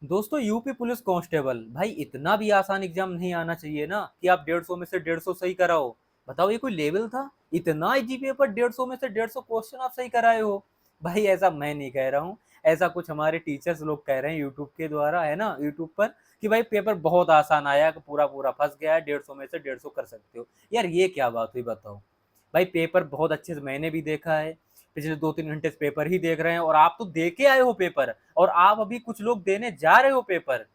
दोस्तों UP police constable भाई इतना भी आसान एग्जाम नहीं आना चाहिए ना कि आप 150 में से 150 सही कराओ। बताओ ये कोई लेवल था? इतना इजी पेपर 150 में से 150 क्वेश्चन आप सही कराए हो। भाई ऐसा मैं नहीं कह रहा हूँ, ऐसा कुछ हमारे टीचर्स लोग कह रहे हैं यूट्यूब के द्वारा, है ना, यूट्यूब पर, कि भाई पेपर बहुत आसान आया, कि पूरा पूरा फंस गया है, 150 में से 150 कर सकते हो। यार ये क्या बात हुई बताओ। भाई पेपर बहुत अच्छे से मैंने भी देखा है, पिछले 2-3 घंटे से पेपर ही देख रहे हैं, और आप तो दे के आए हो पेपर, और आप अभी कुछ लोग देने जा रहे हो पेपर।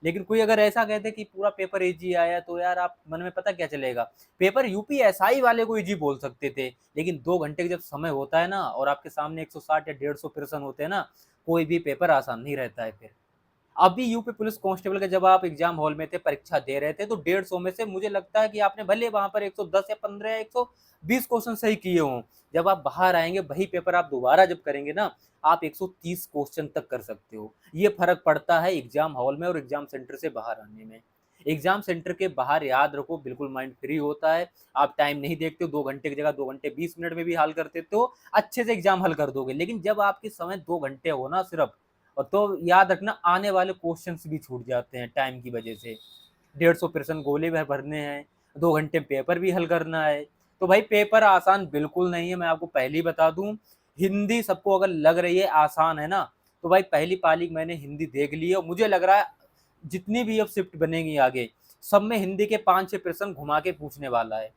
लेकिन कोई अगर ऐसा कहते कि पूरा पेपर इजी आया तो यार आप मन में पता क्या चलेगा। पेपर यूपीएसआई वाले को इजी बोल सकते थे, लेकिन 2 घंटे का जब समय होता है ना, और आपके सामने 160 या 150 प्रश्न होते हैं ना, कोई भी पेपर आसान नहीं रहता है फिर। अभी यूपी पुलिस कांस्टेबल का जब आप एग्जाम हॉल में थे, परीक्षा दे रहे थे, तो 150 में से मुझे लगता है कि आपने भले वहां पर 110 या 15 या 120 क्वेश्चन सही किए हों। जब आप बाहर आएंगे वही पेपर आप दोबारा जब करेंगे ना, आप 130 क्वेश्चन तक कर सकते हो। ये फर्क पड़ता है एग्जाम हॉल में और एग्जाम सेंटर से बाहर आने में। एग्जाम सेंटर के बाहर याद रखो बिल्कुल माइंड फ्री होता है। आप टाइम नहीं देखते हो, 2 घंटे की जगह 2 घंटे 20 मिनट में भी हल कर देते हो, अच्छे से एग्जाम हल कर दोगे। लेकिन जब आपके समय 2 घंटे हो ना सिर्फ, और तो याद रखना आने वाले क्वेश्चंस भी छूट जाते हैं टाइम की वजह से। 150 प्रश्न गोले भर भरने हैं, 2 घंटे पेपर भी हल करना है। तो भाई पेपर आसान बिल्कुल नहीं है, मैं आपको पहले ही बता दूं। हिंदी सबको अगर लग रही है आसान है ना, तो भाई पहली पाली मैंने हिंदी देख ली है, और मुझे लग रहा है जितनी भी अब शिफ्ट बनेगी आगे, सब में हिंदी के 5-6 प्रश्न घुमा के पूछने वाला है।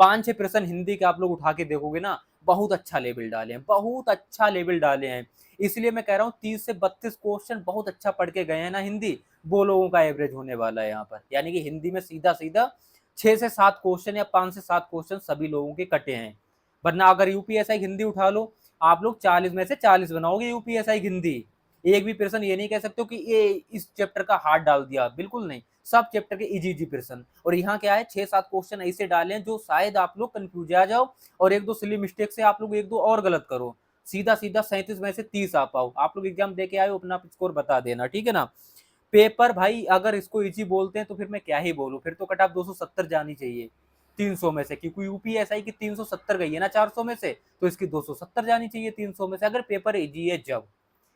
5-6 प्रश्न हिंदी के आप लोग उठा के देखोगे ना, बहुत अच्छा लेवल डाले हैं, बहुत अच्छा लेवल डाले हैं। इसलिए मैं कह रहा हूँ 30 से 32 क्वेश्चन बहुत अच्छा पढ़ के गए हैं ना हिंदी, वो लोगों का एवरेज होने वाला है यहाँ पर। यानी कि हिंदी में सीधा सीधा 6 से 7 क्वेश्चन या 5 से 7 क्वेश्चन सभी लोगों के कटे हैं। वरना अगर यूपीएसआई हिंदी उठा लो, आप लोग 40 में से 40 बनाओगे यूपीएसआई हिंदी। एक भी प्रश्न ये नहीं कह सकते हो कि ये इस चैप्टर का हार्ड डाल दिया, बिल्कुल नहीं। सब चैप्टर के इजी इजी प्रश्न, और यहाँ क्या है 6-7 क्वेश्चन ऐसे डाले हैं जो शायद आप लोग कंफ्यूज आ जाओ, और एक दो सिली मिस्टेक से आप लोग एक दो और गलत करो, सीधा सीधा 37 में से 30 आ पाओ। आप लोग एग्जाम दे के आए हो, अपना स्कोर बता देना, ठीक है ना। पेपर भाई अगर इसको इजी बोलते हैं तो फिर मैं क्या ही बोलूं, फिर तो कट ऑफ 270 जानी चाहिए 300 में से, क्योंकि यूपीएसआई की 370 गई है ना 400 में से, तो इसकी 270 जानी चाहिए 300 में से, अगर पेपर इजी है जब।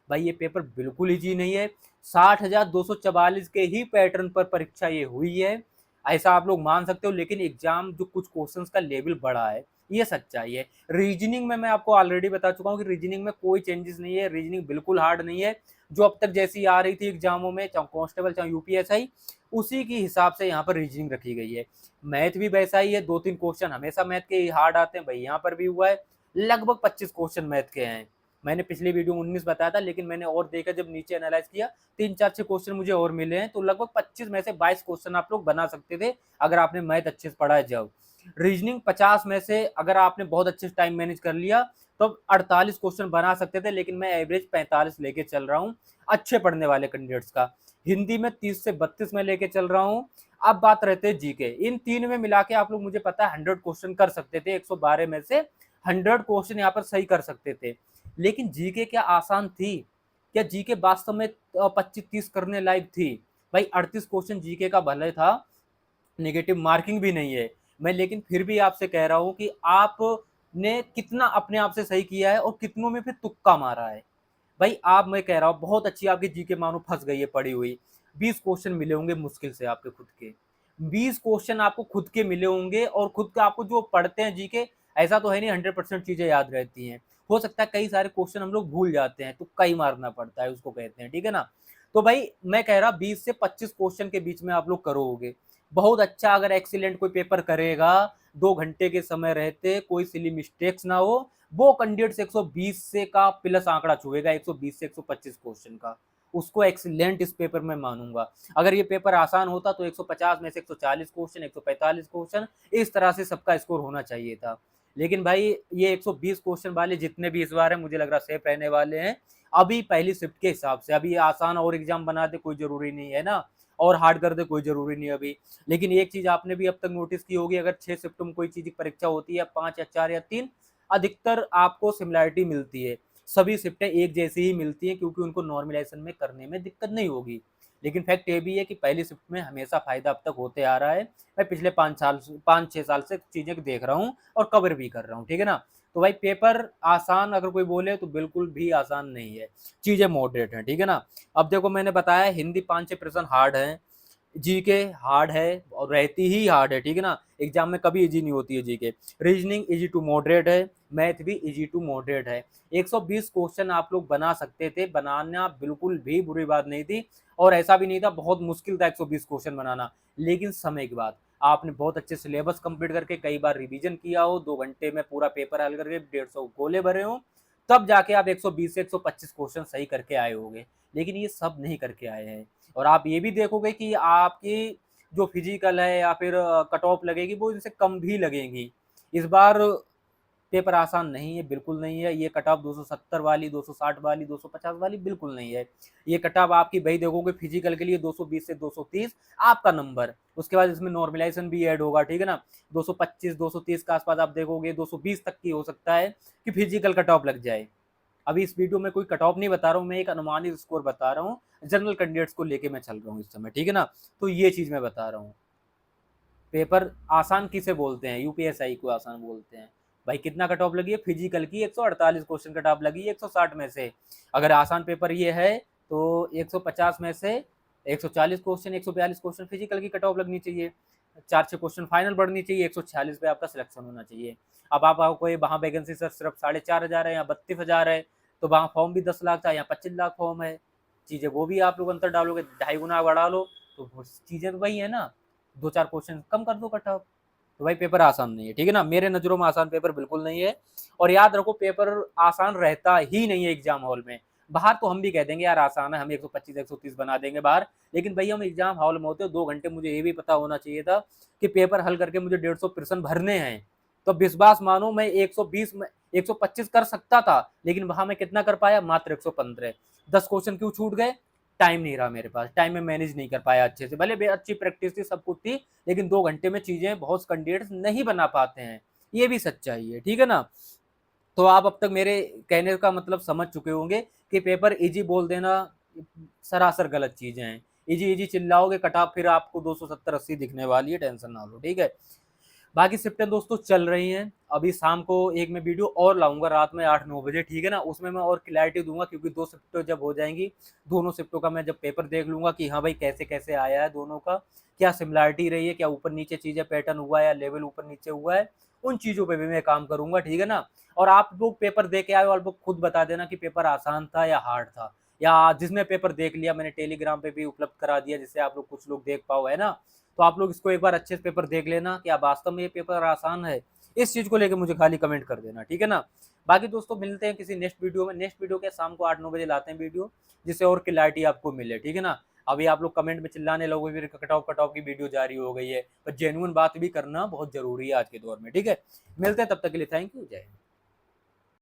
भाई ये पेपर बिल्कुल इजी नहीं है। 60,244 के ही पैटर्न पर परीक्षा ये हुई है, ऐसा आप लोग मान सकते हो। लेकिन एग्जाम जो कुछ क्वेश्चंस का लेवल बढ़ा है, ये सच्चाई है। रीजनिंग में मैं आपको ऑलरेडी बता चुका हूँ कि रीजनिंग में कोई चेंजेस नहीं है, रीजनिंग बिल्कुल हार्ड नहीं है। जो अब तक जैसी आ रही थी एग्जामों में, चाहे कांस्टेबल चाहे यूपीएसआई, उसी की हिसाब से यहाँ पर रीजनिंग रखी गई है। मैथ भी वैसा ही है, 2-3 क्वेश्चन हमेशा मैथ के हार्ड आते हैं, भाई यहाँ पर भी हुआ है। लगभग 25 क्वेश्चन मैथ के हैं। मैंने पिछली वीडियो 19 बताया था, लेकिन मैंने और देखा, जब नीचे एनालाइज किया 3-4-6 क्वेश्चन मुझे और मिले हैं, तो लगभग 25 में से 22 क्वेश्चन आप लोग बना सकते थे अगर आपने मैथ अच्छे से पढ़ा है जब। रीजनिंग 50 में से अगर आपने बहुत अच्छे से टाइम मैनेज कर लिया तो 48 क्वेश्चन बना सकते थे, लेकिन मैं एवरेज 45 लेके चल रहा हूँ अच्छे पढ़ने वाले कैंडिडेट्स का। हिंदी में 30 से 32 में लेके चल रहा हूँ। अब बात रहते हैं जीके, इन तीन में मिला के आप लोग मुझे पता है 100 क्वेश्चन कर सकते थे, 112 में से 100 क्वेश्चन यहाँ पर सही कर सकते थे। लेकिन जीके क्या आसान थी? क्या जीके वास्तव में 25-30 करने लायक थी? भाई 38 क्वेश्चन जीके का भले था, नेगेटिव मार्किंग भी नहीं है मैं, लेकिन फिर भी आपसे कह रहा हूं कि आपने कितना अपने आप से सही किया है और कितनों में फिर तुक्का मारा है। भाई आप, मैं कह रहा हूँ बहुत अच्छी आपकी जीके मानो फंस गई है पड़ी हुई। 20 क्वेश्चन मिले होंगे मुश्किल से आपके खुद के, 20 क्वेश्चन आपको खुद के मिले होंगे, और खुद का आपको जो पढ़ते हैं जीके, ऐसा तो है नहीं 100% चीजें याद रहती हैं। हो सकता है कई सारे क्वेश्चन हम लोग भूल जाते हैं, तुक्का ही मारना पड़ता है उसको कहते हैं, ठीक है ना। तो भाई मैं कह रहा 20 से 25 क्वेश्चन के बीच में आप लोग करोगे बहुत अच्छा। अगर एक्सीलेंट कोई पेपर करेगा, 2 घंटे के समय रहते, कोई सिली मिस्टेक्स ना हो, वो कैंडिडेट से 120 से का प्लस आंकड़ा छुएगा, 120 से 125 क्वेश्चन का, उसको एक्सीलेंट इस पेपर में मानूंगा। अगर ये पेपर आसान होता तो 150 में से 140 क्वेश्चन, 145 क्वेश्चन, इस तरह से सबका स्कोर होना चाहिए था। लेकिन भाई ये 120 क्वेश्चन वाले जितने भी इस बार है, मुझे लग रहा सेफ रहने वाले हैं। अभी पहली शिफ्ट के हिसाब से अभी आसान और एग्जाम बना दे कोई जरूरी नहीं है ना, और हार्ड कर दे कोई जरूरी नहीं अभी। लेकिन एक चीज आपने भी अब तक नोटिस की होगी, अगर 6 शिफ्ट में कोई चीज की परीक्षा होती है, 5 या 4 या 3, अधिकतर आपको सिमिलैरिटी मिलती है। सभी शिफ्टें एक जैसी ही मिलती हैं, क्योंकि उनको नॉर्मलाइजेशन में करने में दिक्कत नहीं होगी। लेकिन फैक्ट ये भी है कि पहली शिफ्ट में हमेशा फायदा अब तक होते आ रहा है। मैं पिछले 5-6 साल से चीजें देख रहा हूँ और कवर भी कर रहा हूँ, ठीक है ना। तो भाई पेपर आसान अगर कोई बोले तो बिल्कुल भी आसान नहीं है, चीजें मॉडरेट हैं, ठीक है ना। अब देखो मैंने बताया हिंदी 5-6% हार्ड है, जीके हार्ड है और रहती ही हार्ड है, ठीक है ना, एग्जाम में कभी इजी नहीं होती है GK. Reasoning easy to moderate है, मैथ भी इजी टू मॉडरेट है। 120 क्वेश्चन आप लोग बना सकते थे, बनाना बिल्कुल भी बुरी बात नहीं थी, और ऐसा भी नहीं था बहुत मुश्किल था 120 क्वेश्चन बनाना। लेकिन समय के बाद आपने बहुत अच्छे सिलेबस कंप्लीट करके कई बार रिवीजन किया हो, 2 घंटे में पूरा पेपर हल करके 150 गोले भरे हो, तब जाके आप 120 से 125 क्वेश्चन सही करके आए होगे। लेकिन ये सब नहीं करके आए हैं, और आप ये भी देखोगे कि आपकी जो फिजिकल है या फिर कट ऑफ लगेगी वो इनसे कम भी लगेगी। इस बार पेपर आसान नहीं है, बिल्कुल नहीं है। ये कट ऑफ 270 वाली, 260 वाली, 250 वाली बिल्कुल नहीं है। ये कट ऑफ आपकी भाई देखोगे फिजिकल के लिए 220 से 230 आपका नंबर, उसके बाद इसमें नॉर्मलाइजेशन भी ऐड होगा, ठीक है ना। 225 230 के आसपास आप देखोगे, 220 तक की हो सकता है कि फिजिकल कट ऑफ लग जाए। अभी इस वीडियो में कोई कट ऑफ नहीं बता रहा हूँ, मैं एक अनुमानित स्कोर बता रहा हूँ, जनरल कैंडिडेट्स को लेके मैं चल रहा हूँ इस समय, ठीक है ना। तो ये चीज मैं बता रहा हूँ। पेपर आसान किसे बोलते हैं, यूपीएसआई को आसान बोलते हैं। भाई कितना कट ऑफ लगी है फिजिकल की, 148 क्वेश्चन कट ऑफ लगी है 160 में से। अगर आसान पेपर ये है तो 150 में से 140 क्वेश्चन, 142 क्वेश्चन फिजिकल की कट ऑफ लगनी चाहिए, 4-6 क्वेश्चन फाइनल बढ़नी चाहिए, 146 पे आपका सिलेक्शन होना चाहिए। अब आपको वहाँ वैकेंसी सर सिर्फ 4,500 है या 32,000 है, तो वहाँ फॉर्म भी 10 लाख था, यहाँ 25 लाख फॉर्म है। चीजें वो भी आप लोग अंतर डालोगे, 2.5 गुना बढ़ा लो, तो चीजें तो वही है ना, 2-4 क्वेश्चन कम कर दो कट ऑफ। तो भाई पेपर आसान नहीं है, ठीक है ना, मेरे नजरों में आसान पेपर बिल्कुल नहीं है। और याद रखो पेपर आसान रहता ही नहीं है एग्जाम हॉल में। बाहर तो हम भी कह देंगे यार आसान है, हम 125 130 बना देंगे बाहर, लेकिन भाई हम एग्जाम हॉल में होते हैं 2 घंटे, मुझे ये भी पता होना चाहिए था कि पेपर हल करके मुझे 150 प्रश्न भरने हैं। तो विश्वास मानो मैं 120 में 125 कर सकता था, लेकिन वहां मैं कितना कर पाया, मात्र 115। 10 क्वेश्चन क्यों छूट गए, टाइम नहीं रहा मेरे पास, टाइम में मैनेज नहीं कर पाया अच्छे से। भले अच्छी प्रैक्टिस थी, सब कुछ थी, लेकिन 2 घंटे में चीजें बहुत कैंडिडेट्स नहीं बना पाते हैं, ये भी सच्चाई है, ठीक है ना। तो आप अब तक मेरे कहने का मतलब समझ चुके होंगे कि पेपर इजी बोल देना सरासर गलत चीजें हैं। इजी इजी चिल्लाओगे कट ऑफ फिर आपको 270-80 दिखने वाली है, टेंशन ना लो, ठीक है। बाकी शिफ्टें दोस्तों चल रही हैं, अभी शाम को एक मैं वीडियो और लाऊंगा रात में 8-9 बजे, ठीक है ना, उसमें मैं और क्लैरिटी दूंगा, क्योंकि 2 शिफ्टें जब हो जाएंगी, दोनों शिफ्टों का मैं जब पेपर देख लूंगा कि हाँ भाई कैसे कैसे आया है दोनों का, क्या सिमिलरिटी रही है, क्या ऊपर नीचे चीजें पैटर्न हुआ है या लेवल ऊपर नीचे हुआ है, उन चीजों पे भी मैं काम करूंगा, ठीक है ना। और आप लोग पेपर दे के आए हो, आप लोग खुद बता देना कि पेपर आसान था या हार्ड था, या जिसने पेपर देख लिया मैंने टेलीग्राम पे भी उपलब्ध करा दिया, जिससे आप लोग कुछ लोग देख पाओ, है ना। तो आप लोग इसको एक बार अच्छे से पेपर देख लेना, क्या वास्तव में ये पेपर आसान है, इस चीज को लेकर मुझे खाली कमेंट कर देना, ठीक है ना। बाकी दोस्तों मिलते हैं किसी नेक्स्ट वीडियो में, नेक्स्ट वीडियो के शाम को 8-9 बजे लाते हैं वीडियो, जिससे और क्लैरिटी आपको मिले, ठीक है ना। अभी आप लोग कमेंट में चिल्लाने लोगों फिर कट ऑफ की वीडियो जारी हो गई है, पर जेन्युइन बात भी करना बहुत जरूरी है आज के दौर में, ठीक है। मिलते हैं तब तक के लिए, थैंक यू, जय हिंद।